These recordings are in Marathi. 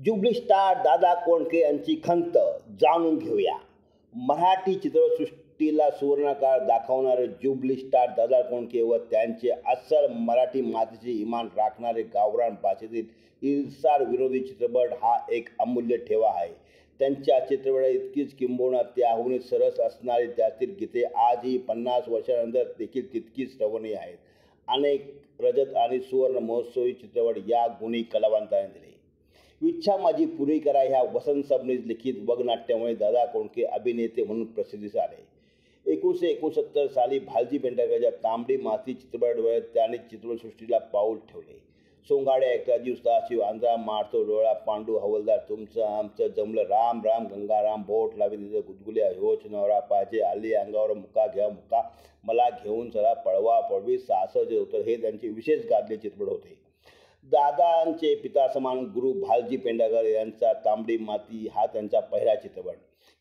जुबली स्टार दादा कोंडके यांची खंत जाणून घेऊया. मराठी चित्रसृष्टीला सुवर्णकाळ दाखवणारे जुबली स्टार दादा कोंडके व त्यांचे अस्सल मराठी मातीचे इमान राखणारे गावरान भाषेतील इरसाल विरोधी चित्रपट हा एक अमूल्य ठेवा आहे. त्यांच्या चित्रपटात इतकीच किंबहुना त्याहूनही सरस असणारी त्यातील गीते आजही 50 वर्षांनंतर देखील तितकीच श्रवणीय आहेत. अनेक रजत आणि सुवर्ण महोत्सवी चित्रपट या गुणी कलावंतांनी दिले. इच्छा माझी पुरी करा ह्या वसंत सबनीस लिखित वगनाट्यामुळे दादा कोंडके अभिनेते म्हणून प्रसिद्धीस आले. 1969 साली भालजी पेंढारकरच्या तांबडी माती चित्रपटाद्वारे त्याने चित्रपटसृष्टीला पाऊल ठेवले. सोंगाड्या, एकराजी, सदाशिव, आंध्रा, मारतो डोळा, पांडू हवलदार, तुमचं आमचं जमलं, राम राम गंगाराम, बोट लावी तिथं गुदगुल्या, ह्योच नवरा पाहिजे, आली अंगावर मुका घ्या मुका, मला घेऊन चला, पळवा पळवी, सासरचे उत्तर हे त्यांचे विशेष गाजले चित्रपट होते. दादांचे पितासमान गुरु भालजी पेंढारकर यांचा तांबडी माती हा त्यांचा पहिला चित्रपट.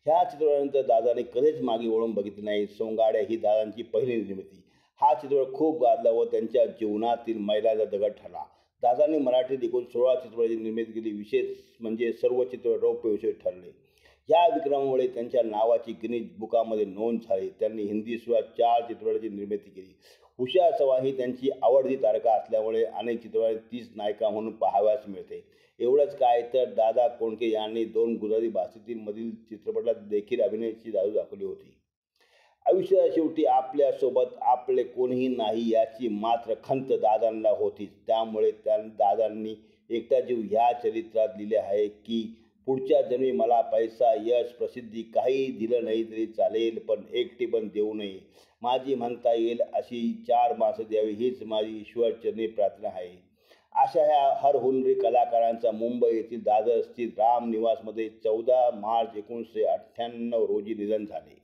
ह्या चित्रपटानंतर दादाने कधीच मागे वळून बघितले नाही. सोंगाड्या ही दादांची पहिली निर्मिती. हा चित्रपट खूप गाजला व त्यांच्या जीवनातील मैलाचा दगड ठरला. दादांनी मराठीत एकूण 16 चित्रपटाची निर्मिती केली. विशेष म्हणजे सर्व चित्रपट रौप्य विषयी ठरले. या विक्रमामुळे त्यांच्या नावाची गिनीज बुकामध्ये नोंद झाली. त्यांनी हिंदीशिवाय 4 चित्रपटाची निर्मिती केली. उषा चव्हाण ही त्यांची आवडती तारका असल्यामुळे अनेक चित्रपटात तीच नायिका म्हणून पाहावयास मिळते. एवढंच काय तर दादा कोंडके यांनी 2 गुजराती भाषेतील मधील चित्रपटात देखील अभिनयाची जादू दाखवली होती. आयुष्याच्या शेवटी आपल्यासोबत आपले कोणीही नाही याची मात्र खंत दादांना होतीच. त्यामुळे दादांनी एकटा जीव ह्या चरित्रात लिहिले आहे की पुढच्या जन्मी मला पैसा, यश, प्रसिद्धी काही दिलं नाही तरी चालेल, पण एकटी पण देऊ नये. माझी म्हणता येईल अशी 4 माणसं द्यावी हीच माझी ईश्वरचरणी प्रार्थना आहे. अशा ह्या हरहुन्नरी कलाकारांचा मुंबई येथील दादर स्थित राम निवासमध्ये 14 मार्च 1998 रोजी निधन झाले.